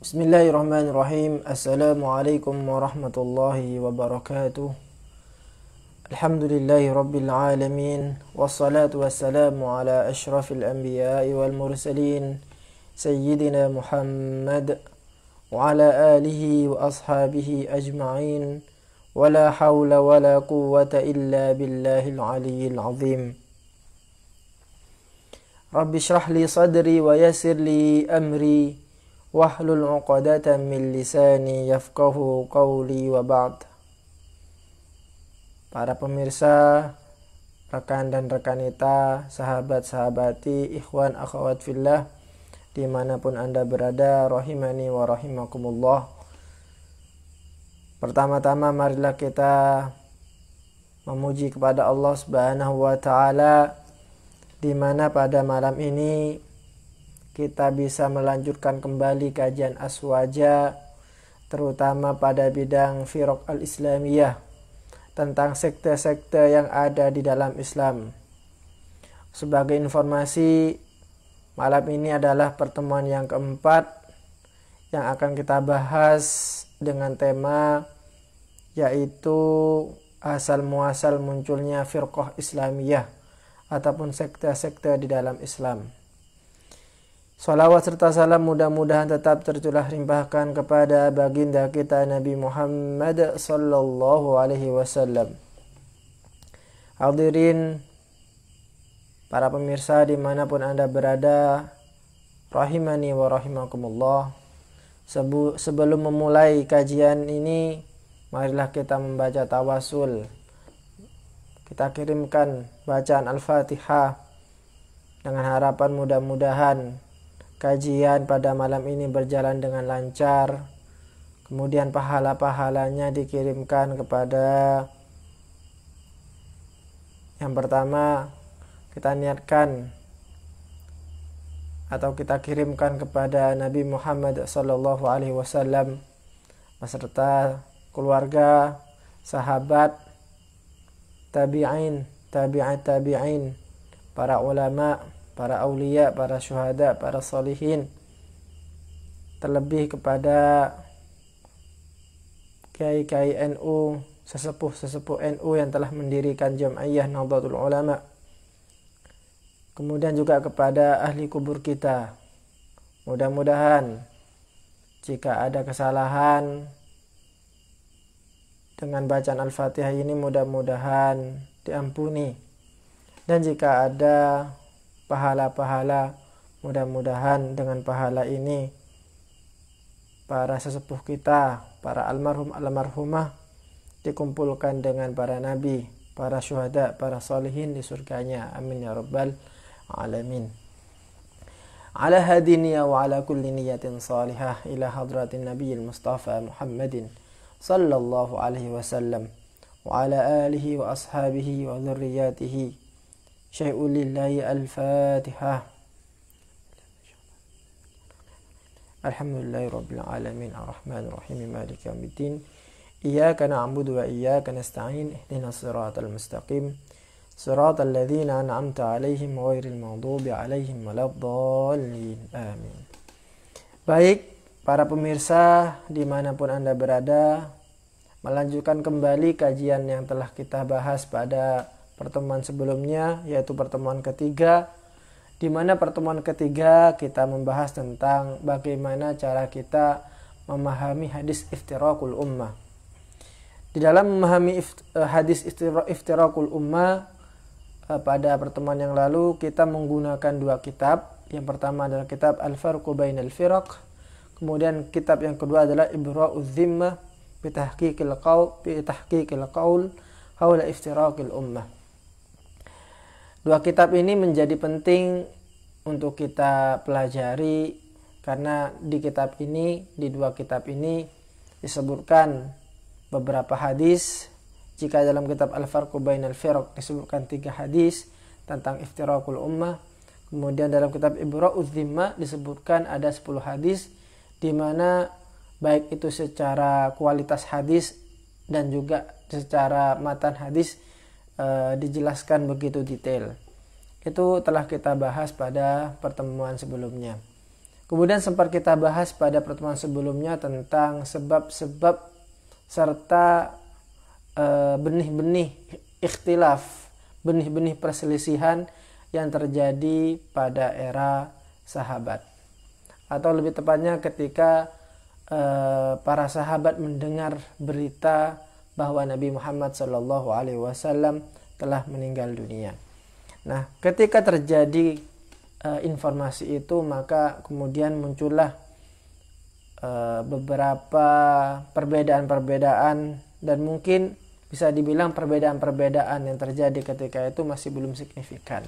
Bismillahirrahmanirrahim. Assalamualaikum warahmatullahi wabarakatuh. Alhamdulillahi rabbil alamin. Wassalatu wassalamu ala ashrafil anbiya'i wal mursalin Sayyidina Muhammad wa ala alihi wa ashabihi ajma'in. Wala hawla wala quwwata illa billahil aliyyil azim. Rabbi shrah li sadri wa yassir li amri wahlul 'uqdatam min lisani yafqahu qawli wa ba'd. Para pemirsa, rekan dan rekanita, sahabat-sahabati, ikhwan akhwat fillah, dimanapun anda berada, rahimani wa rahimakumullah. Pertama-tama marilah kita memuji kepada Allah Subhanahu wa taala, di mana pada malam ini kita bisa melanjutkan kembali kajian Aswaja, terutama pada bidang firaq al-islamiyah, tentang sekte-sekte yang ada di dalam Islam. Sebagai informasi, malam ini adalah pertemuan yang keempat yang akan kita bahas dengan tema yaitu asal muasal munculnya firqah islamiyah ataupun sekte-sekte di dalam Islam. Salawat serta salam mudah-mudahan tetap tercurah limpahkan kepada baginda kita Nabi Muhammad sallallahu alaihi wasallam. Hadirin para pemirsa dimanapun anda berada, rahimani wa rahimakumullah. Sebelum memulai kajian ini, marilah kita membaca tawasul. Kita kirimkan bacaan Al-Fatihah dengan harapan mudah-mudahan kajian pada malam ini berjalan dengan lancar. Kemudian pahala-pahalanya dikirimkan kepada yang pertama, kita niatkan atau kita kirimkan kepada Nabi Muhammad sallallahu alaihi wasallam beserta keluarga, sahabat, tabi'in, tabi'at tabi'in, para ulama, para aulia, para syuhada, para salihin, terlebih kepada kiai-kiai NU, sesepuh-sesepuh NU yang telah mendirikan Jam'iyah Nahdlatul Ulama. Kemudian juga kepada ahli kubur kita. Mudah-mudahan jika ada kesalahan dengan bacaan Al-Fatihah ini mudah-mudahan diampuni. Dan jika ada pahala-pahala, mudah-mudahan dengan pahala ini para sesepuh kita, para almarhum almarhumah dikumpulkan dengan para nabi, para syuhada, para salihin di surganya. Amin ya rabbal alamin. Ala hadiniya wa ala kulli niyatin salihah ila hadratin nabiyil mustafa Muhammadin sallallahu alaihi wasallam wa ala alihi wa ashabihi wa dhurriyyatihi. Syai'ul lillahi al-Fatihah. Alhamdulillahi rabbil alamin arrahmanir rahim maliki yaumiddin. Iyyaka na'budu wa iyyaka nasta'in ihdinas siratal mustaqim siratal ladzina an'amta 'alaihim ghairil maghdubi 'alaihim waladdallin. Amin. Baik, para pemirsa dimanapun anda berada, melanjutkan kembali kajian yang telah kita bahas pada pertemuan sebelumnya, yaitu pertemuan ketiga, di mana pertemuan ketiga kita membahas tentang bagaimana cara kita memahami hadis iftiraqul ummah. Di dalam memahami hadis iftiraqul ummah, pada pertemuan yang lalu kita menggunakan dua kitab. Yang pertama adalah kitab Al-Farqu Bainal Firaq. Kemudian kitab yang kedua adalah Ibra'uz Zimmah bi tahqiqil qaul haula iftiraqil ummah. Dua kitab ini menjadi penting untuk kita pelajari karena di dua kitab ini disebutkan beberapa hadis. Jika dalam kitab Al-Farqu Bainal Firaq disebutkan 3 hadis tentang iftiraqul ummah, kemudian dalam kitab Ibra'uz Zimmah disebutkan ada 10 hadis, di mana baik itu secara kualitas hadis dan juga secara matan hadis dijelaskan begitu detail. Itu telah kita bahas pada pertemuan sebelumnya. Kemudian sempat kita bahas pada pertemuan sebelumnya tentang sebab-sebab serta benih-benih ikhtilaf, benih-benih perselisihan yang terjadi pada era sahabat. Atau lebih tepatnya ketika para sahabat mendengar berita bahwa Nabi Muhammad SAW telah meninggal dunia. Nah, ketika terjadi informasi itu, maka kemudian muncullah beberapa perbedaan-perbedaan, dan mungkin bisa dibilang perbedaan-perbedaan yang terjadi ketika itu masih belum signifikan.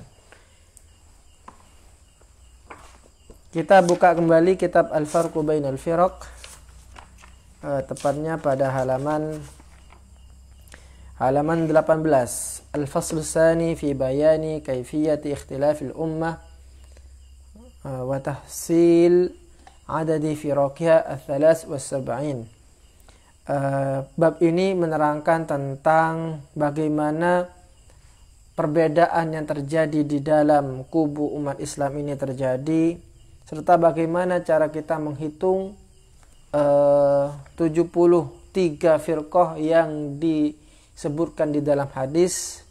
Kita buka kembali kitab Al-Farqu Bainal Firaq, tepatnya pada halaman 18. Al-Fasl Tsani fi bayani kaifiyati ikhtilafil ummah wa tahsil adadi firaqiyah al-73. Bab ini menerangkan tentang bagaimana perbedaan yang terjadi di dalam kubu umat Islam ini terjadi, serta bagaimana cara kita menghitung 73 firqah yang disebutkan di dalam hadis,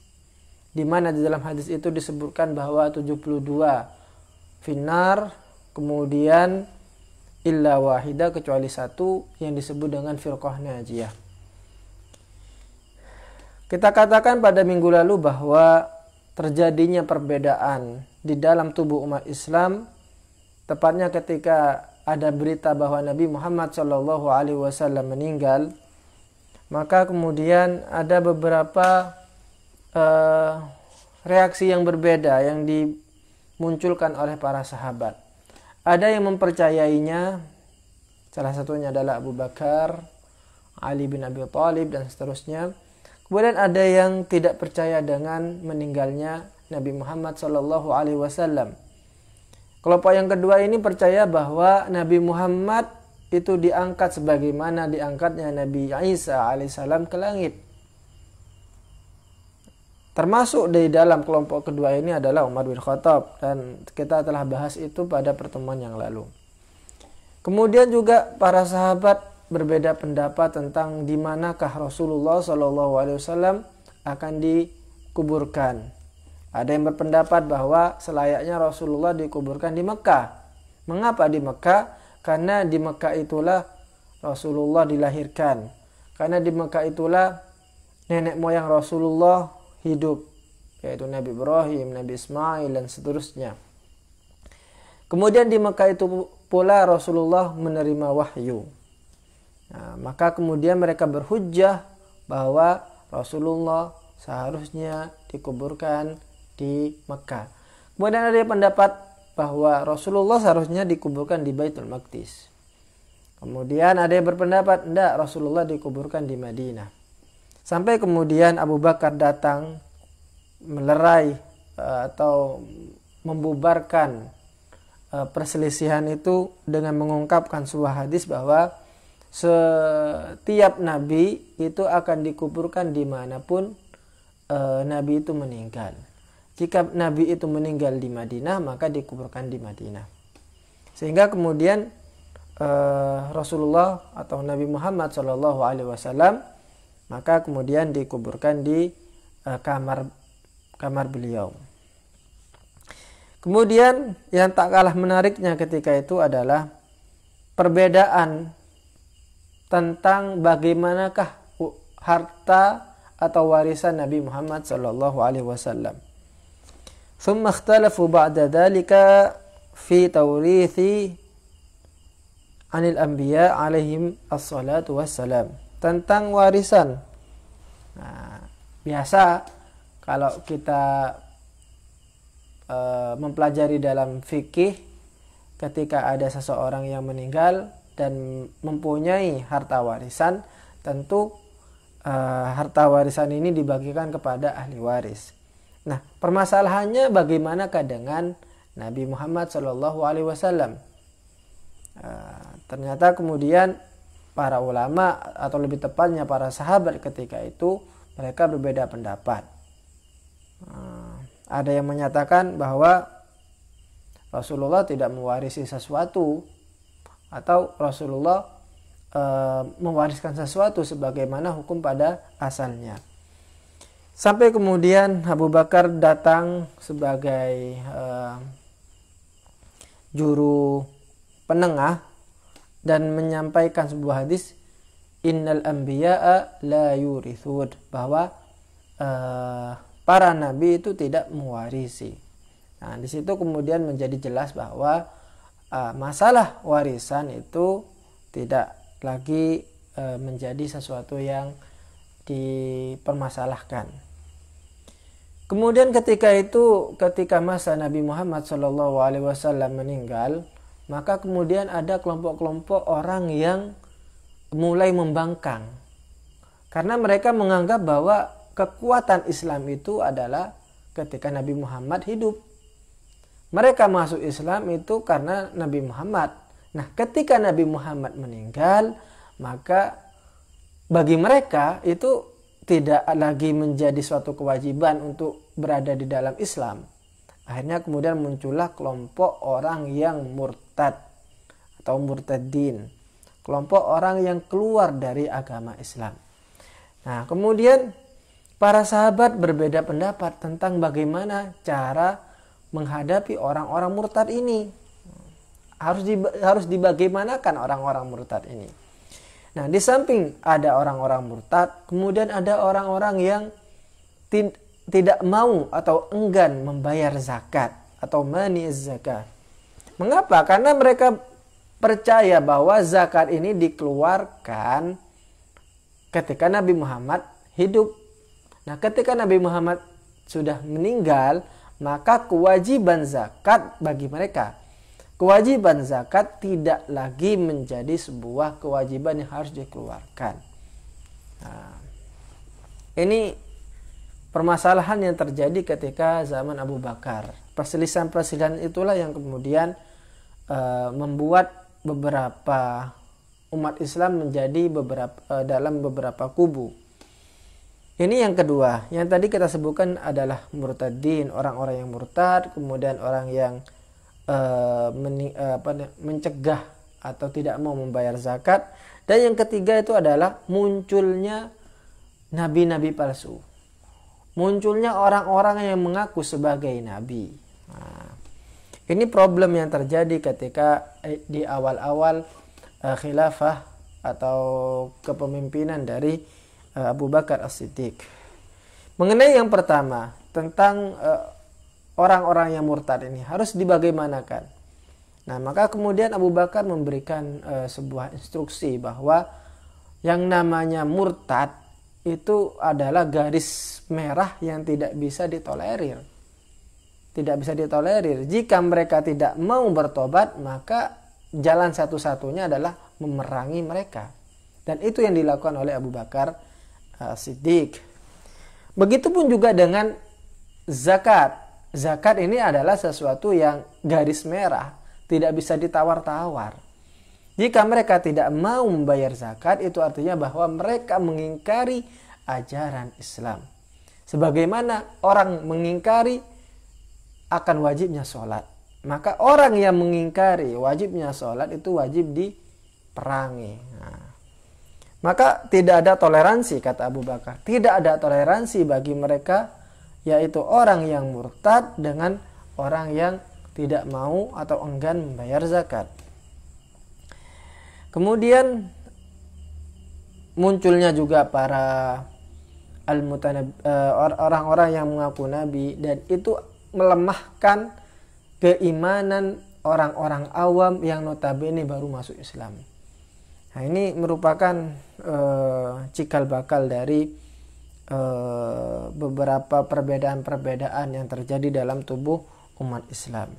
di mana di dalam hadis itu disebutkan bahwa 72 finnar, kemudian illa wahida, kecuali satu yang disebut dengan firqah najiyah. Kita katakan pada minggu lalu bahwa terjadinya perbedaan di dalam tubuh umat Islam, tepatnya ketika ada berita bahwa Nabi Muhammad SAW meninggal, maka kemudian ada beberapa reaksi yang berbeda yang dimunculkan oleh para sahabat. Ada yang mempercayainya, salah satunya adalah Abu Bakar, Ali bin Abi Thalib, dan seterusnya. Kemudian ada yang tidak percaya dengan meninggalnya Nabi Muhammad SAW. Kelompok yang kedua ini percaya bahwa Nabi Muhammad itu diangkat sebagaimana diangkatnya Nabi Isa alaihissalam ke langit. Termasuk di dalam kelompok kedua ini adalah Umar bin Khattab, dan kita telah bahas itu pada pertemuan yang lalu. Kemudian juga para sahabat berbeda pendapat tentang di manakah Rasulullah SAW akan dikuburkan. Ada yang berpendapat bahwa selayaknya Rasulullah dikuburkan di Mekah. Mengapa di Mekah? Karena di Mekah itulah Rasulullah dilahirkan. Karena di Mekah itulah nenek moyang Rasulullah hidup, yaitu Nabi Ibrahim, Nabi Ismail, dan seterusnya. Kemudian di Mekah itu pula Rasulullah menerima wahyu. Nah, maka kemudian mereka berhujjah bahwa Rasulullah seharusnya dikuburkan di Mekah. Kemudian ada pendapat bahwa Rasulullah seharusnya dikuburkan di Baitul Maqdis. Kemudian ada yang berpendapat tidak, Rasulullah dikuburkan di Madinah. Sampai kemudian Abu Bakar datang melerai atau membubarkan perselisihan itu dengan mengungkapkan sebuah hadis bahwa setiap nabi itu akan dikuburkan dimanapun nabi itu meninggal. Jika nabi itu meninggal di Madinah, maka dikuburkan di Madinah. Sehingga kemudian Rasulullah atau Nabi Muhammad SAW maka kemudian dikuburkan di kamar beliau. Kemudian yang tak kalah menariknya ketika itu adalah perbedaan tentang bagaimanakah harta atau warisan Nabi Muhammad SAW. ثم اختلفوا بعد ذلك في توريث عن الأنبياء عليهم الصلاة والسلام, tentang warisan. Nah, biasa kalau kita mempelajari dalam fikih, ketika ada seseorang yang meninggal dan mempunyai harta warisan, tentu harta warisan ini dibagikan kepada ahli waris. Nah, permasalahannya bagaimanakah dengan Nabi Muhammad SAW? Ternyata kemudian para ulama, atau lebih tepatnya para sahabat ketika itu, mereka berbeda pendapat. Ada yang menyatakan bahwa Rasulullah tidak mewarisi sesuatu atau Rasulullah mewariskan sesuatu sebagaimana hukum pada asalnya. Sampai kemudian Abu Bakar datang sebagai juru penengah dan menyampaikan sebuah hadis, innal anbiya'a la yurithun, bahwa para nabi itu tidak mewarisi. Nah, di situ kemudian menjadi jelas bahwa masalah warisan itu tidak lagi menjadi sesuatu yang dipermasalahkan. Kemudian ketika masa Nabi Muhammad SAW meninggal, maka kemudian ada kelompok-kelompok orang yang mulai membangkang. Karena mereka menganggap bahwa kekuatan Islam itu adalah ketika Nabi Muhammad hidup. Mereka masuk Islam itu karena Nabi Muhammad. Nah, ketika Nabi Muhammad meninggal, maka bagi mereka itu tidak lagi menjadi suatu kewajiban untuk berada di dalam Islam. Akhirnya kemudian muncullah kelompok orang yang murtad atau murtadin. Kelompok orang yang keluar dari agama Islam. Nah, kemudian para sahabat berbeda pendapat tentang bagaimana cara menghadapi orang-orang murtad ini. Harus dibagaimanakan orang-orang murtad ini. Nah, di samping ada orang-orang murtad, kemudian ada orang-orang yang tidak mau atau enggan membayar zakat atau mani'iz zakat. Mengapa? Karena mereka percaya bahwa zakat ini dikeluarkan ketika Nabi Muhammad hidup. Nah, ketika Nabi Muhammad sudah meninggal, maka kewajiban zakat bagi mereka, kewajiban zakat tidak lagi menjadi sebuah kewajiban yang harus dikeluarkan. Nah, ini permasalahan yang terjadi ketika zaman Abu Bakar. Perselisihan-perselisihan itulah yang kemudian membuat beberapa umat Islam menjadi dalam beberapa kubu. Ini yang kedua. Yang tadi kita sebutkan adalah murtadin, orang-orang yang murtad, kemudian orang yang mencegah atau tidak mau membayar zakat. Dan yang ketiga itu adalah munculnya nabi-nabi palsu. Munculnya orang-orang yang mengaku sebagai nabi. Nah, ini problem yang terjadi ketika di awal-awal khilafah atau kepemimpinan dari Abu Bakar As-Siddiq. Mengenai yang pertama tentang orang-orang yang murtad ini harus dibagaimanakan. Nah, maka kemudian Abu Bakar memberikan sebuah instruksi bahwa yang namanya murtad itu adalah garis merah yang tidak bisa ditolerir. Tidak bisa ditolerir. Jika mereka tidak mau bertobat, maka jalan satu-satunya adalah memerangi mereka. Dan itu yang dilakukan oleh Abu Bakar Siddiq. Begitupun juga dengan zakat. Zakat ini adalah sesuatu yang garis merah, tidak bisa ditawar-tawar. Jika mereka tidak mau membayar zakat, itu artinya bahwa mereka mengingkari ajaran Islam. Sebagaimana orang mengingkari akan wajibnya sholat, maka orang yang mengingkari wajibnya sholat itu wajib diperangi. Nah, maka tidak ada toleransi, kata Abu Bakar. Tidak ada toleransi bagi mereka, yaitu orang yang murtad dengan orang yang tidak mau atau enggan membayar zakat. Kemudian munculnya juga para orang-orang yang mengaku nabi, dan itu melemahkan keimanan orang-orang awam yang notabene baru masuk Islam. Nah, ini merupakan cikal bakal dari beberapa perbedaan-perbedaan yang terjadi dalam tubuh umat Islam.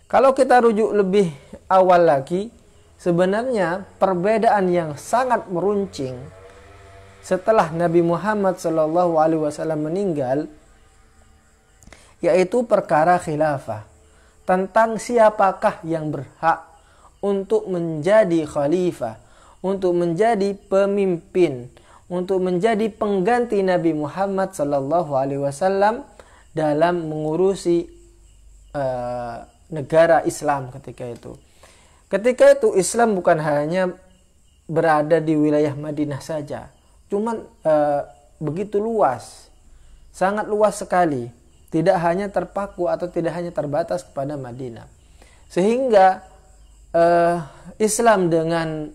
Kalau kita rujuk lebih awal lagi, sebenarnya perbedaan yang sangat meruncing setelah Nabi Muhammad SAW meninggal, yaitu perkara khilafah, tentang siapakah yang berhak untuk menjadi khalifah, untuk menjadi pemimpin, untuk menjadi pengganti Nabi Muhammad SAW dalam mengurusi negara Islam ketika itu. Ketika itu Islam bukan hanya berada di wilayah Madinah saja, cuman begitu luas, sangat luas sekali, tidak hanya terpaku atau tidak hanya terbatas kepada Madinah. Sehingga Islam dengan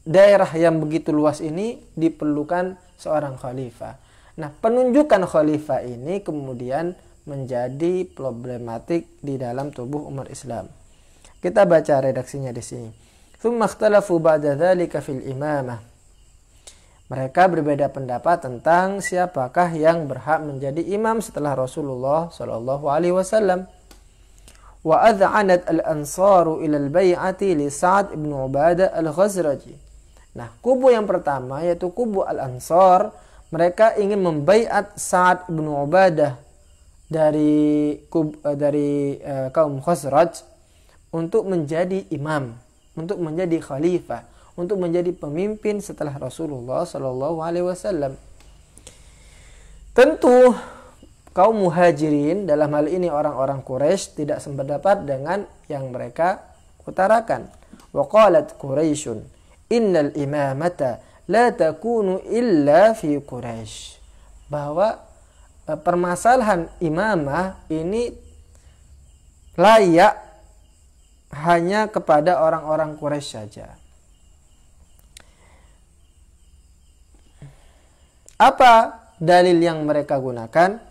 daerah yang begitu luas ini diperlukan seorang khalifah. Nah, penunjukan khalifah ini kemudian menjadi problematik di dalam tubuh umat Islam. Kita baca redaksinya di sini. Tsumma ikhtalafu ba'da dzalika fil imamah. Mereka berbeda pendapat tentang siapakah yang berhak menjadi imam setelah Rasulullah sallallahu alaihi wasallam. Wa ad'anat al-ansaru ila al-bai'ati li Sa'ad ibn Ubadah al-Ghazraji. Nah, kubu yang pertama yaitu kubu Al-Ansar, mereka ingin membaiat Sa'ad ibn Ubadah dari kaum Khazraj untuk menjadi imam, untuk menjadi khalifah, untuk menjadi pemimpin setelah Rasulullah sallallahu alaihi wasallam. Tentu kaum muhajirin, dalam hal ini orang-orang Quraisy, tidak sependapat dengan yang mereka utarakan. Wa qalat Quraisyun innal imamata la takunu illa fi Quraisy. Bahwa permasalahan imamah ini layak hanya kepada orang-orang Quraisy saja. Apa dalil yang mereka gunakan?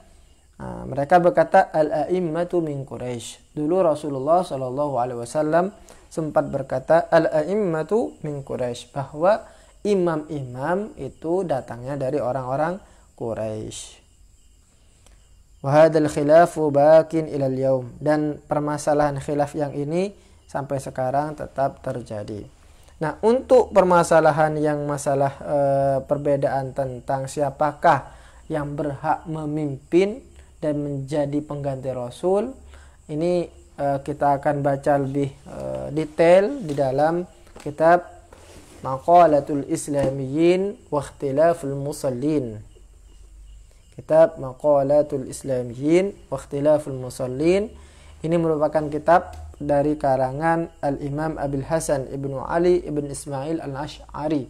Nah, mereka berkata al-a'immatu min Quraisy. Dulu Rasulullah sallallahu alaihi wasallam sempat berkata al-a'immatu min Quraisy, bahwa imam-imam itu datangnya dari orang-orang Quraisy. Wa hadzal khilafu bakin ilal yaum, dan permasalahan khilaf yang ini sampai sekarang tetap terjadi. Nah, untuk permasalahan yang masalah perbedaan tentang siapakah yang berhak memimpin dan menjadi pengganti Rasul, ini kita akan baca lebih detail di dalam kitab Maqalatul Islamiyyin wa Ikhtilaful Musallin. Kitab Maqalatul Islamiyyin wa Ikhtilaful Musallin ini merupakan kitab dari karangan Al-Imam Abil Hasan Ibnu Ali Ibn Ismail Al-Ash'ari,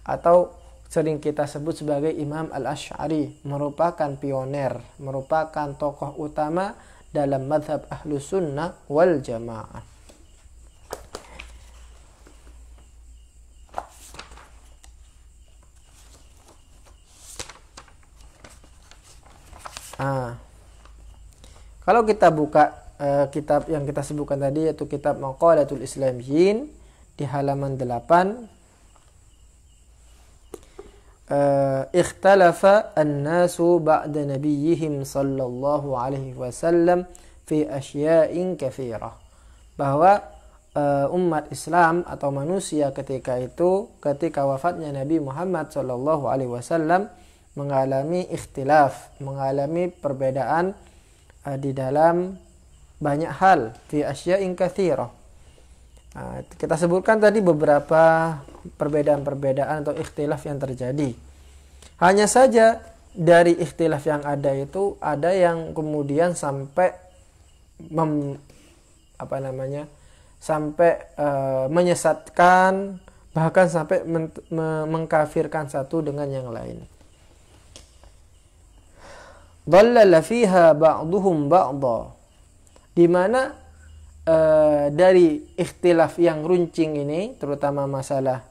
atau sering kita sebut sebagai Imam Al-Ash'ari, merupakan pioner, merupakan tokoh utama dalam madhab Ahlus Sunnah wal Jamaah. Kalau kita buka kitab yang kita sebutkan tadi, yaitu kitab Maqalatul Islamiyyin di halaman 8, ikhtalafa an-nasu ba'da nabiyyihim sallallahu alaihi wasallam fi asya'in katsirah, bahwa umat Islam atau manusia ketika wafatnya Nabi Muhammad sallallahu alaihi wasallam mengalami ikhtilaf, mengalami perbedaan di dalam banyak hal, fi asya'in katsirah. Kita sebutkan tadi beberapa perbedaan-perbedaan atau ikhtilaf yang terjadi. Hanya saja dari ikhtilaf yang ada itu, ada yang kemudian sampai menyesatkan, bahkan sampai mengkafirkan satu dengan yang lain. Dhallala fiha ba'duhum ba'dha, di mana dari ikhtilaf yang runcing ini, terutama masalah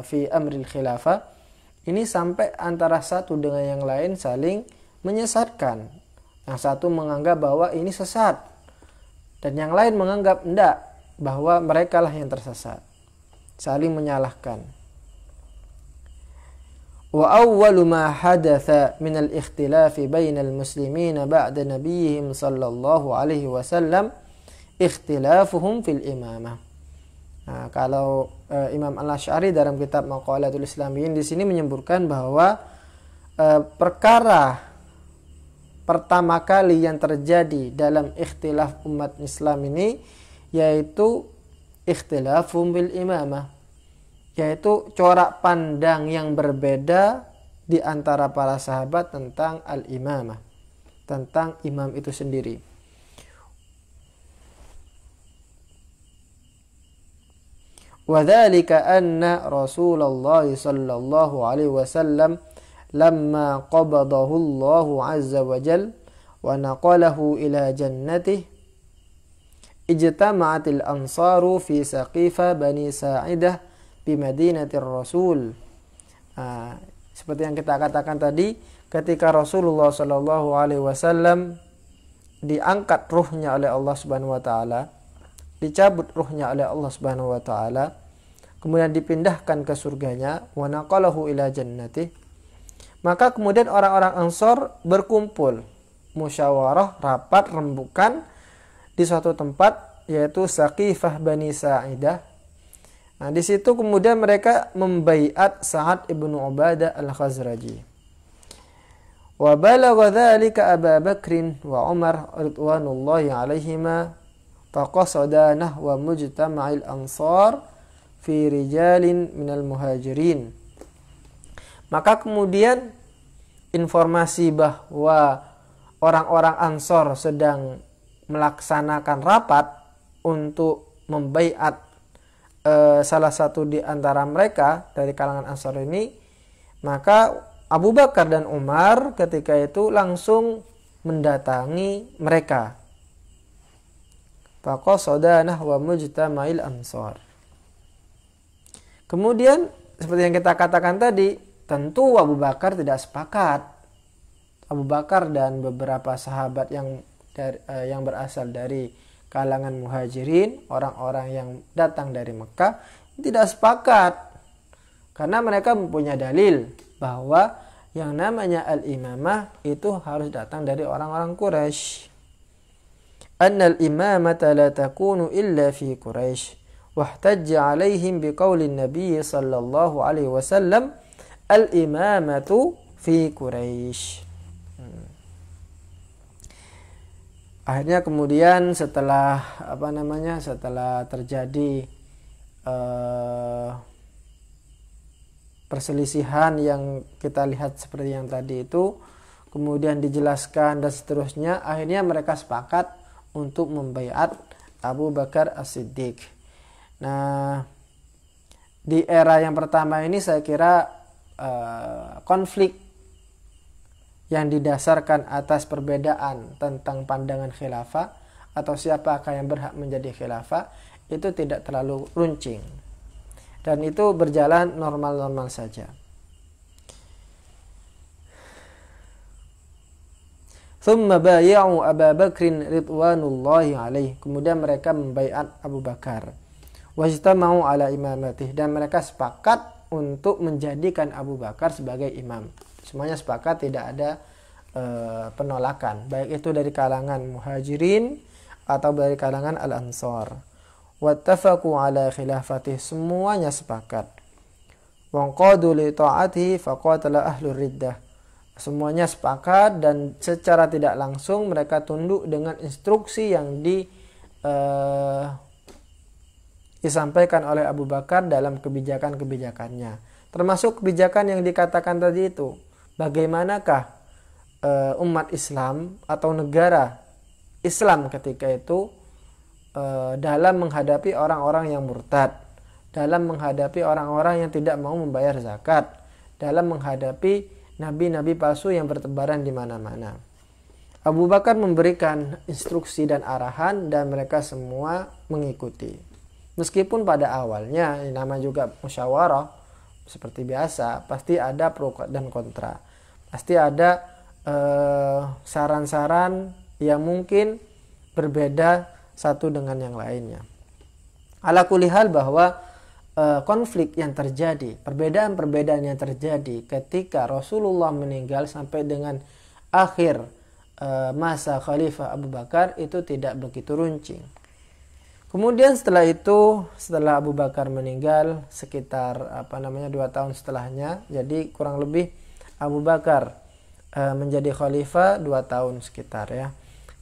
fi amril khilafah ini, sampai antara satu dengan yang lain saling menyesatkan. Yang satu menganggap bahwa ini sesat, dan yang lain menganggap enggak, bahwa mereka lah yang tersesat, saling menyalahkan. Wa awwalu ma hadatha min al-ikhtilafi bainal muslimina ba'da nabiyihim sallallahu alaihi wasallam ikhtilafuhum fil imamah. Nah, kalau Imam Al-Ash'ari dalam kitab Maqalatul Islamiyyin di sini menyebutkan bahwa perkara pertama kali yang terjadi dalam ikhtilaf umat Islam ini yaitu ikhtilafum bil imamah, yaitu corak pandang yang berbeda di antara para sahabat tentang al-imamah, tentang imam itu sendiri. وذلك أن رسول الله صلى الله عليه وسلم لما قبضه الله عز وجل ونقله إلى جنته اجتمعت الأنصار في سقيفة بني ساعدة بمدينة الرسول. Seperti yang kita katakan tadi, ketika Rasulullah Shallallahu Alaihi Wasallam diangkat ruhnya oleh Allah Subhanahu Wa Taala, dicabut ruhnya oleh Allah Subhanahu Wa Taala, kemudian dipindahkan ke surganya, wa naqalahu ila jannati, maka kemudian orang-orang Ansor berkumpul, musyawarah, rapat, rembukan di suatu tempat, yaitu Saqifah Bani Sa'idah. Nah, di situ kemudian mereka membaiat Sa'ad ibnu Ubadah al-Khazraji. Wa balagha dzalika Abu Bakr wa Umar ridwanullahi alaihima faqasada nahwa mujtama'il ansar fi rijalin minal muhajirin. Maka kemudian informasi bahwa orang-orang Ansor sedang melaksanakan rapat untuk membaiat salah satu di antara mereka dari kalangan Ansor ini, maka Abu Bakar dan Umar ketika itu langsung mendatangi mereka. Faqasada nahwa mujtama'il ansar. Kemudian seperti yang kita katakan tadi, tentu Abu Bakar tidak sepakat. Abu Bakar dan beberapa sahabat yang berasal dari kalangan muhajirin, orang-orang yang datang dari Mekah, tidak sepakat. Karena mereka mempunyai dalil bahwa yang namanya al-imamah itu harus datang dari orang-orang Quraisy. Annal imamata la takunu illa fi Quraisy. Wahtajja alaihim biqaulin Nabi sallallahu alaihi wasallam al-imamatu fi Quraisy. Akhirnya kemudian setelah setelah terjadi perselisihan yang kita lihat seperti yang tadi itu, kemudian dijelaskan dan seterusnya, akhirnya mereka sepakat untuk membaiat Abu Bakar As-Siddiq. Nah, di era yang pertama ini saya kira konflik yang didasarkan atas perbedaan tentang pandangan khilafah atau siapakah yang berhak menjadi khilafah itu tidak terlalu runcing, dan itu berjalan normal-normal saja. Thumma bay'u Abu Bakr ridwanullahi alaihi. Kemudian mereka membaiat Abu Bakar. Wajtama'u ala imamatih, dan mereka sepakat untuk menjadikan Abu Bakar sebagai imam. Semuanya sepakat, tidak ada penolakan, baik itu dari kalangan muhajirin atau dari kalangan al-ansar. Wattafaqu ala khilafatih, semuanya sepakat. Wanqadu li ta'atihi faqatala ahlur riddah, semuanya sepakat dan secara tidak langsung mereka tunduk dengan instruksi yang disampaikan oleh Abu Bakar dalam kebijakan-kebijakannya, termasuk kebijakan yang dikatakan tadi itu. Bagaimanakah umat Islam atau negara Islam ketika itu dalam menghadapi orang-orang yang murtad, dalam menghadapi orang-orang yang tidak mau membayar zakat, dalam menghadapi nabi-nabi palsu yang bertebaran di mana-mana. Abu Bakar memberikan instruksi dan arahan dan mereka semua mengikuti. Meskipun pada awalnya, nama juga musyawarah, seperti biasa, pasti ada pro dan kontra. Pasti ada saran-saran yang mungkin berbeda satu dengan yang lainnya. Ala kulli hal bahwa konflik yang terjadi, perbedaan-perbedaan yang terjadi ketika Rasulullah meninggal sampai dengan akhir masa Khalifah Abu Bakar itu tidak begitu runcing. Kemudian setelah itu, setelah Abu Bakar meninggal sekitar 2 tahun setelahnya, jadi kurang lebih Abu Bakar menjadi khalifah 2 tahun sekitar ya.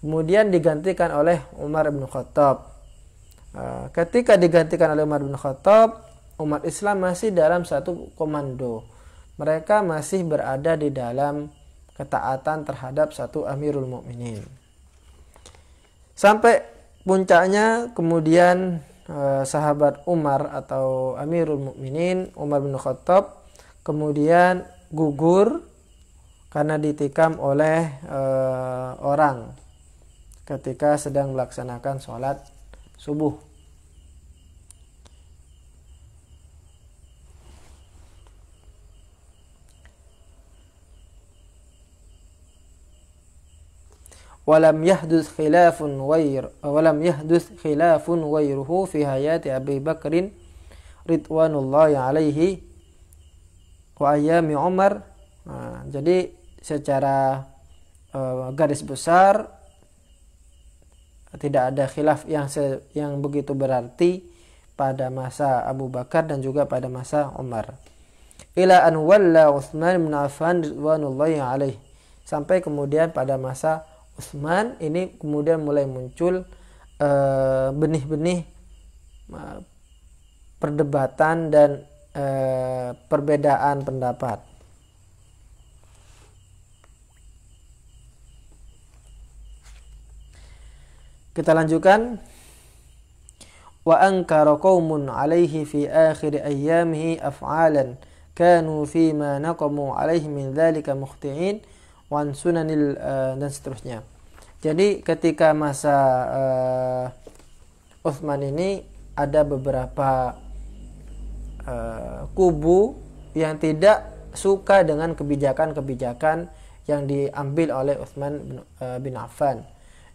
Kemudian digantikan oleh Umar bin Khattab. Ketika digantikan oleh Umar bin Khattab, umat Islam masih dalam satu komando. Mereka masih berada di dalam ketaatan terhadap satu Amirul Mukminin. Sampai puncaknya kemudian sahabat Umar atau Amirul Mukminin Umar bin Khattab kemudian gugur karena ditikam oleh orang ketika sedang melaksanakan sholat subuh. Walam yahduth khilafun ghairuhu fi hayati Abi Bakrin ridwanullahi alaihi wa ayyami Umar. Nah, jadi secara garis besar tidak ada khilaf yang begitu berarti pada masa Abu Bakar dan juga pada masa Umar. Ila an walla Utsman bin Affan ridwanullahi alaihi, sampai kemudian pada masa Utsman ini kemudian mulai muncul benih-benih perdebatan dan perbedaan pendapat. Kita lanjutkan. Wa ankara qaumun alaihi fi akhir ayyamihi af'alan kanu fi ma naqamu alaihi min dzalika mukhti'in wan sunanil dan seterusnya. Jadi ketika masa Utsman ini ada beberapa kubu yang tidak suka dengan kebijakan-kebijakan yang diambil oleh Utsman bin Affan,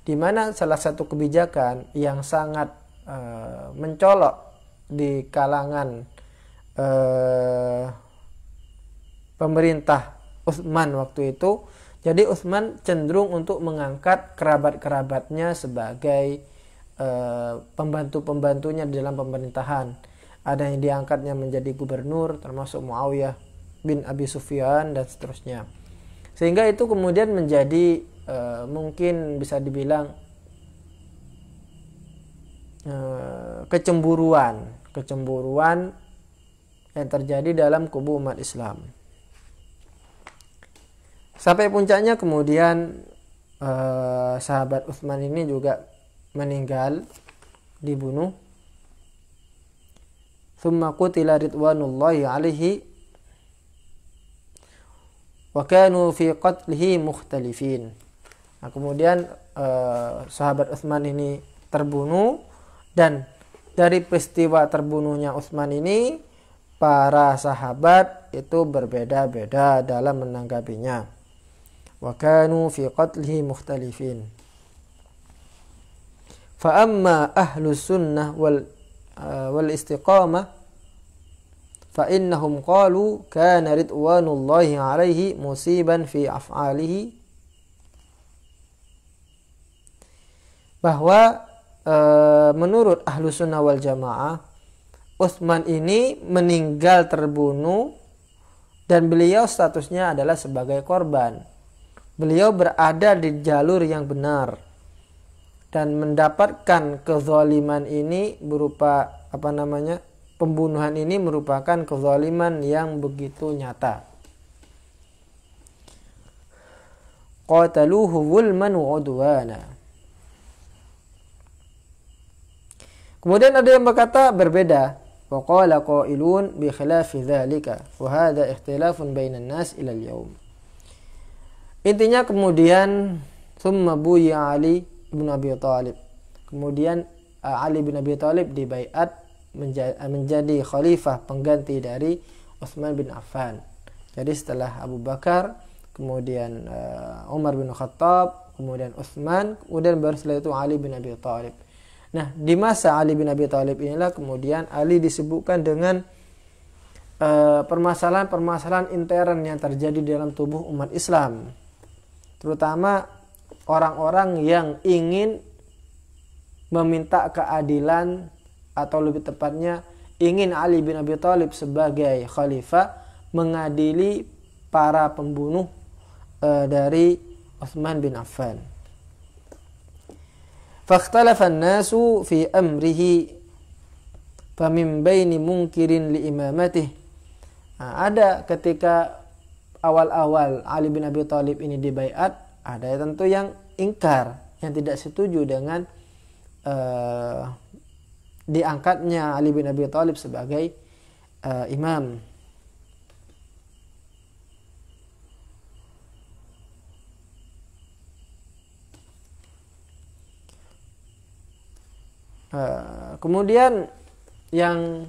di mana salah satu kebijakan yang sangat mencolok di kalangan pemerintah Utsman waktu itu. Jadi Utsman cenderung untuk mengangkat kerabat-kerabatnya sebagai pembantu-pembantunya di dalam pemerintahan. Ada yang diangkatnya menjadi gubernur, termasuk Muawiyah bin Abi Sufyan dan seterusnya. Sehingga itu kemudian menjadi mungkin bisa dibilang kecemburuan yang terjadi dalam kubu umat Islam. Sampai puncaknya kemudian sahabat Utsman ini juga meninggal, dibunuh. Tsumma qutila ridwanullahi alaihi wa kanu fi qatlihi mukhtalifin. Nah, kemudian sahabat Utsman ini terbunuh, dan dari peristiwa terbunuhnya Utsman ini para sahabat itu berbeda-beda dalam menanggapinya. Wa kanu fi qatlihi mukhtalifin. Fa amma ahlus sunnah wal istiqamah fa innahum qalu kana ridwanullahi alaihi musiban fi af'alihi, bahwa menurut ahlus sunnah wal jamaah Utsman ini meninggal terbunuh dan beliau statusnya adalah sebagai korban. Beliau berada di jalur yang benar dan mendapatkan kezaliman ini berupa pembunuhan ini merupakan kezaliman yang begitu nyata. Qataluhu zulman wa udwana. Kemudian ada yang berkata berbeda. Wa qala qailun bi khilafi dzalika wa hadha ikhtilafun bainan nas ila al-yaum. Intinya kemudian thumma buya Ali bin Abi Thalib. Kemudian Ali bin Abi Thalib dibaiat menjadi khalifah pengganti dari Utsman bin Affan. Jadi setelah Abu Bakar, kemudian Umar bin Khattab, kemudian Utsman, kemudian baru setelah itu Ali bin Abi Thalib. Nah, di masa Ali bin Abi Thalib inilah kemudian Ali disebutkan dengan permasalahan-permasalahan intern yang terjadi dalam tubuh umat Islam. Terutama orang-orang yang ingin meminta keadilan, atau lebih tepatnya ingin Ali bin Abi Thalib sebagai khalifah mengadili para pembunuh dari Utsman bin Affan. Fakhtalafa an-nasu fi amrihi famin baini munkirin li imamatih. Ada ketika awal-awal Ali bin Abi Thalib ini dibaiat, ada tentu yang ingkar, yang tidak setuju dengan diangkatnya Ali bin Abi Thalib sebagai imam. Kemudian yang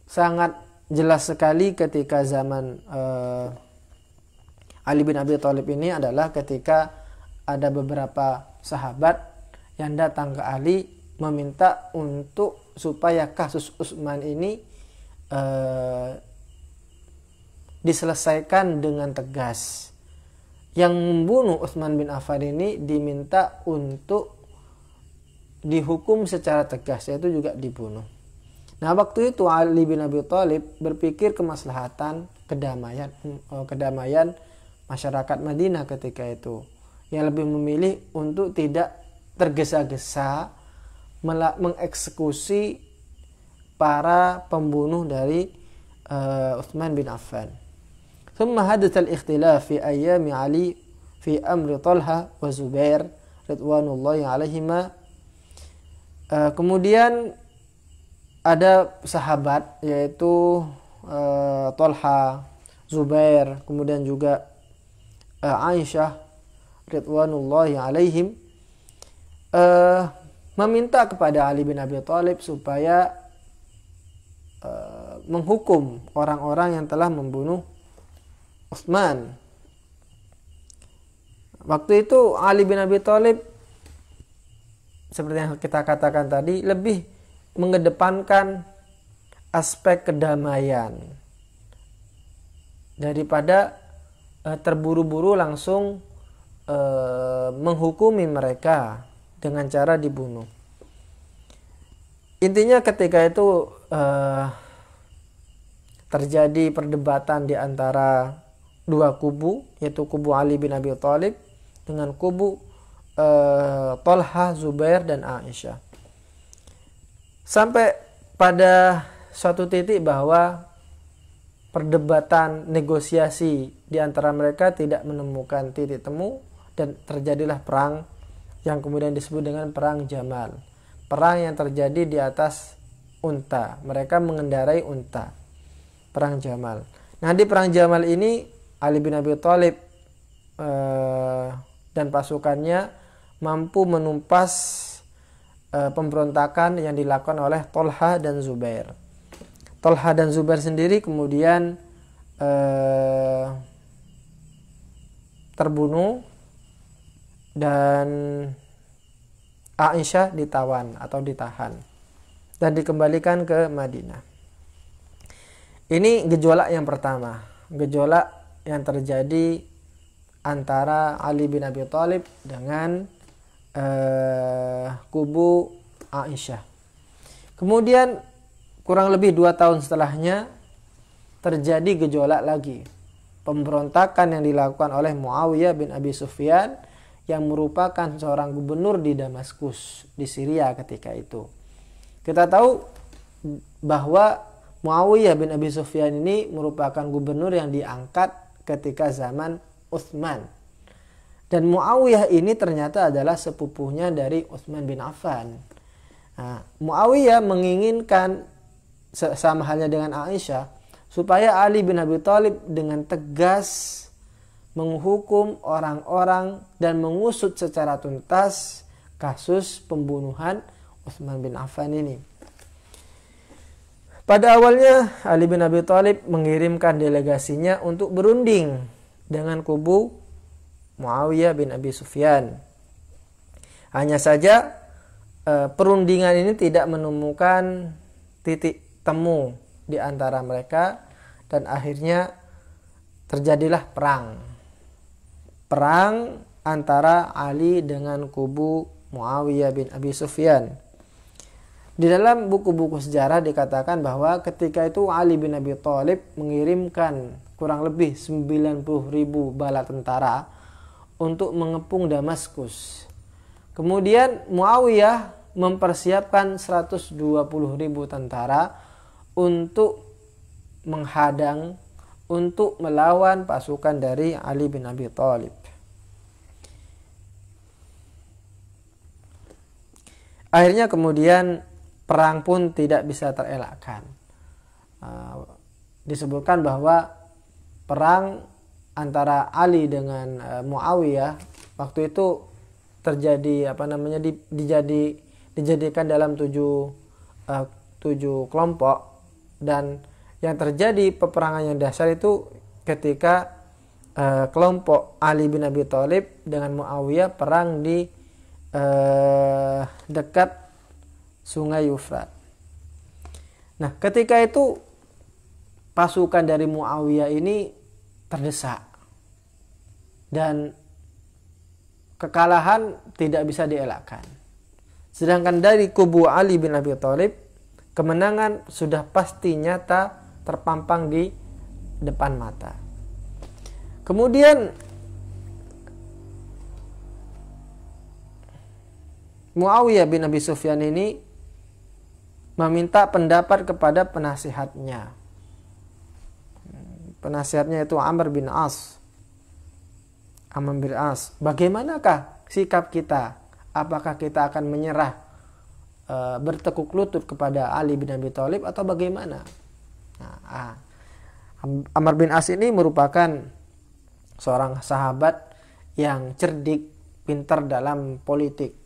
sangat jelas sekali ketika zaman Ali bin Abi Thalib ini adalah ketika ada beberapa sahabat yang datang ke Ali meminta untuk supaya kasus Utsman ini diselesaikan dengan tegas. Yang membunuh Utsman bin Affan ini diminta untuk dihukum secara tegas, yaitu juga dibunuh. Nah, waktu itu Ali bin Abi Thalib berpikir kemaslahatan kedamaian masyarakat Madinah ketika itu. Yang lebih memilih untuk tidak tergesa-gesa mengeksekusi para pembunuh dari Utsman bin Affan. ثم حدث الاختلاف في أيام علي في أمر طلحة وزبير رضوان الله عليهما. Kemudian ada sahabat yaitu Tolha, Zubair, kemudian juga Aisyah ridwanullahi alaihim meminta kepada Ali bin Abi Thalib supaya menghukum orang-orang yang telah membunuh Utsman. Waktu itu Ali bin Abi Thalib, seperti yang kita katakan tadi, lebih mengedepankan aspek kedamaian daripada terburu-buru langsung menghukumi mereka dengan cara dibunuh. Intinya ketika itu terjadi perdebatan di antara dua kubu, yaitu kubu Ali bin Abi Thalib dengan kubu Tolha, Zubair, dan Aisyah. Sampai pada suatu titik bahwa perdebatan negosiasi di antara mereka tidak menemukan titik temu dan terjadilah perang yang kemudian disebut dengan perang Jamal. Perang yang terjadi di atas unta. Mereka mengendarai unta. Perang Jamal. Nah, di perang Jamal ini Ali bin Abi Thalib dan pasukannya mampu menumpas pemberontakan yang dilakukan oleh Tolha dan Zubair. Tolha dan Zubair sendiri kemudian terbunuh dan Aisyah ditawan atau ditahan dan dikembalikan ke Madinah. Ini gejolak yang pertama, gejolak yang terjadi antara Ali bin Abi Thalib dengan kubu Aisyah. Kemudian kurang lebih 2 tahun setelahnya terjadi gejolak lagi, pemberontakan yang dilakukan oleh Muawiyah bin Abi Sufyan yang merupakan seorang gubernur di Damaskus di Syria ketika itu. Kita tahu bahwa Muawiyah bin Abi Sufyan ini merupakan gubernur yang diangkat ketika zaman Utsman. Dan Muawiyah ini ternyata adalah sepupunya dari Utsman bin Affan. Nah, Muawiyah menginginkan sama halnya dengan Aisyah supaya Ali bin Abi Thalib dengan tegas menghukum orang-orang dan mengusut secara tuntas kasus pembunuhan Utsman bin Affan ini. Pada awalnya Ali bin Abi Thalib mengirimkan delegasinya untuk berunding dengan kubu Muawiyah bin Abi Sufyan. Hanya saja perundingan ini tidak menemukan titik temu di antara mereka dan akhirnya terjadilah perang antara Ali dengan kubu Muawiyah bin Abi Sufyan. Di dalam buku-buku sejarah dikatakan bahwa ketika itu Ali bin Abi Thalib mengirimkan kurang lebih 90.000 bala tentara untuk mengepung Damaskus. Kemudian Muawiyah mempersiapkan 120.000 tentara untuk menghadang, untuk melawan pasukan dari Ali bin Abi Thalib. Akhirnya kemudian perang pun tidak bisa terelakkan. Disebutkan bahwa perang antara Ali dengan Muawiyah waktu itu terjadi dijadikan dalam tujuh kelompok, dan yang terjadi peperangan yang dahsyat itu ketika kelompok Ali bin Abi Thalib dengan Muawiyah perang di dekat Sungai Yufrat. Nah, ketika itu pasukan dari Muawiyah ini terdesak dan kekalahan tidak bisa dielakkan. Sedangkan dari kubu Ali bin Abi Thalib, kemenangan sudah pasti nyata terpampang di depan mata. Kemudian Muawiyah bin Abi Sufyan ini meminta pendapat kepada penasihatnya. Penasihatnya itu Amr bin As. Bagaimanakah sikap kita? Apakah kita akan menyerah, bertekuk lutut kepada Ali bin Abi Thalib atau bagaimana? Amr bin As ini merupakan seorang sahabat yang cerdik, pintar dalam politik.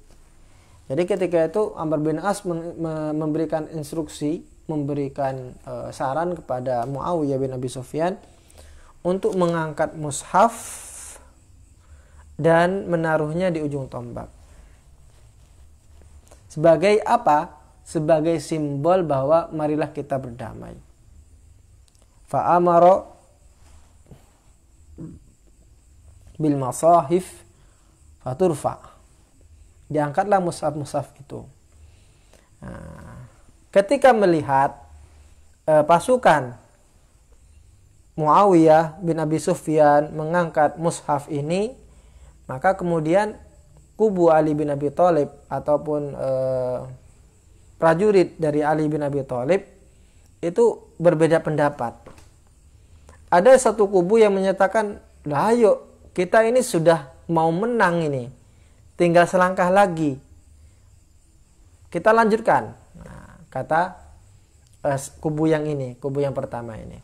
Jadi ketika itu Amr bin As memberikan instruksi, memberikan saran kepada Muawiyah bin Abi Sufyan untuk mengangkat mushaf dan menaruhnya di ujung tombak. Sebagai apa? Sebagai simbol bahwa marilah kita berdamai. Fa'amara bil masahif faturfa. Diangkatlah mushaf-mushaf itu. Ketika melihat pasukan Muawiyah bin Abi Sufyan mengangkat mushaf ini, maka kemudian kubu Ali bin Abi Thalib ataupun prajurit dari Ali bin Abi Thalib itu berbeda pendapat. Ada satu kubu yang menyatakan, lah ayo kita ini sudah mau menang ini, tinggal selangkah lagi, kita lanjutkan. Nah, kata kubu yang pertama ini.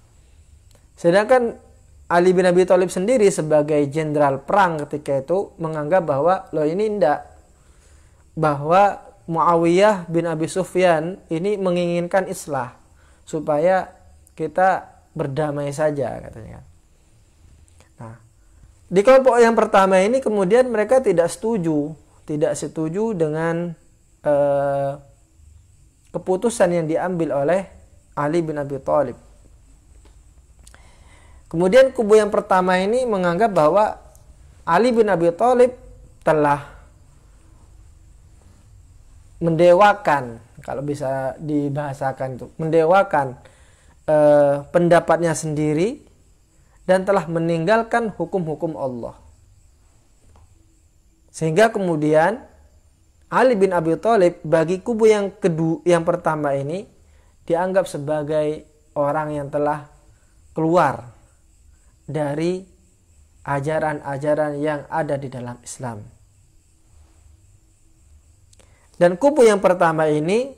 Sedangkan Ali bin Abi Thalib sendiri sebagai jenderal perang ketika itu menganggap bahwa bahwa Muawiyah bin Abi Sufyan ini menginginkan islah supaya kita berdamai saja, katanya. Nah, di kelompok yang pertama ini kemudian mereka tidak setuju dengan keputusan yang diambil oleh Ali bin Abi Thalib. Kemudian kubu yang pertama ini menganggap bahwa Ali bin Abi Thalib telah mendewakan, kalau bisa dibahasakan itu, mendewakan pendapatnya sendiri dan telah meninggalkan hukum-hukum Allah. Sehingga kemudian Ali bin Abi Thalib bagi kubu yang pertama ini dianggap sebagai orang yang telah keluar dari ajaran-ajaran yang ada di dalam Islam. Dan kubu yang pertama ini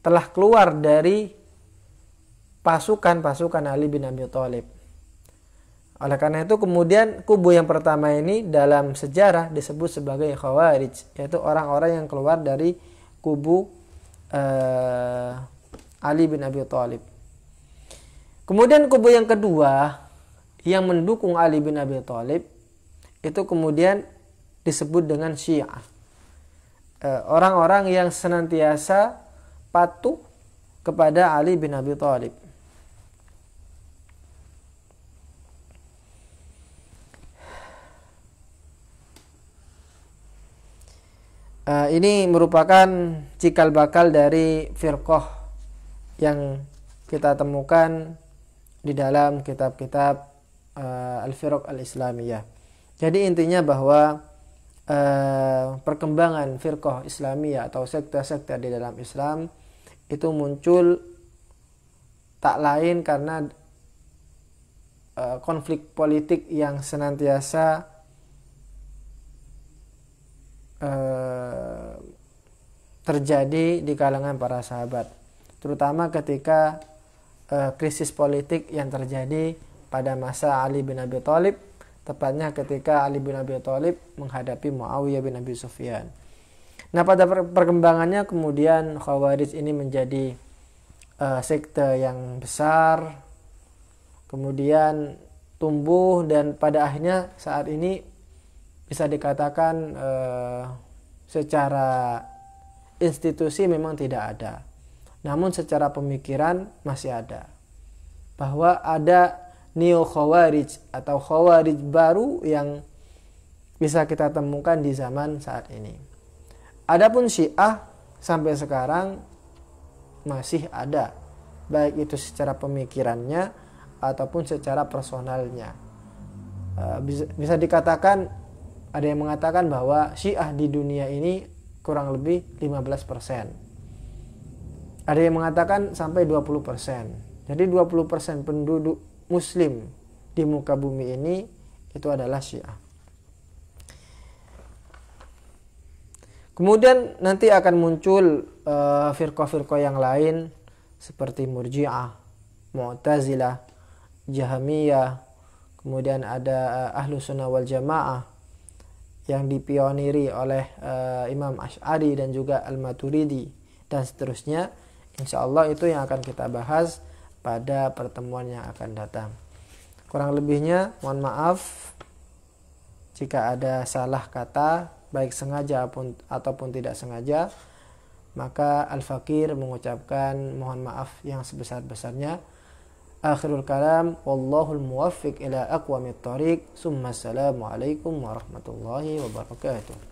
telah keluar dari pasukan Ali bin Abi Thalib. Oleh karena itu kemudian kubu yang pertama ini dalam sejarah disebut sebagai Khawarij, yaitu orang-orang yang keluar dari kubu Ali bin Abi Thalib. Kemudian kubu yang kedua yang mendukung Ali bin Abi Thalib itu kemudian disebut dengan Syiah. Orang-orang yang senantiasa patuh kepada Ali bin Abi Thalib. Ini merupakan cikal bakal dari firqah yang kita temukan di dalam kitab-kitab Al-Firaq Al-Islamiyah. Jadi intinya bahwa perkembangan firqah Islamiyah atau sekte-sekte di dalam Islam itu muncul tak lain karena konflik politik yang senantiasa terjadi di kalangan para sahabat, terutama ketika krisis politik yang terjadi pada masa Ali bin Abi Thalib, tepatnya ketika Ali bin Abi Thalib menghadapi Muawiyah bin Abi Sufyan. Nah, pada perkembangannya kemudian Khawarij ini menjadi sekte yang besar, kemudian tumbuh, dan pada akhirnya saat ini bisa dikatakan secara institusi memang tidak ada, namun secara pemikiran masih ada, bahwa ada neo Khawarij atau Khawarij baru yang bisa kita temukan di zaman saat ini. Adapun Syiah sampai sekarang masih ada, baik itu secara pemikirannya ataupun secara personalnya. Bisa dikatakan, ada yang mengatakan bahwa Syiah di dunia ini kurang lebih 15%. Ada yang mengatakan sampai 20%. Jadi 20% penduduk Muslim di muka bumi ini itu adalah Syiah. Kemudian nanti akan muncul firqah-firqah yang lain seperti Murji'ah, Mu'tazilah, Jahmiyah, kemudian ada Ahlus Sunnah wal Jamaah yang dipioniri oleh Imam Asy'ari dan juga Al-Maturidi dan seterusnya. Insyaallah itu yang akan kita bahas pada pertemuan yang akan datang. Kurang lebihnya mohon maaf jika ada salah kata, baik sengaja ataupun tidak sengaja. Maka Al-Fakir mengucapkan mohon maaf yang sebesar-besarnya. Akhirul kalam, wallahul muwaffiq ila aqwamit thoriq. Summa assalamu alaikum warahmatullahi wabarakatuh.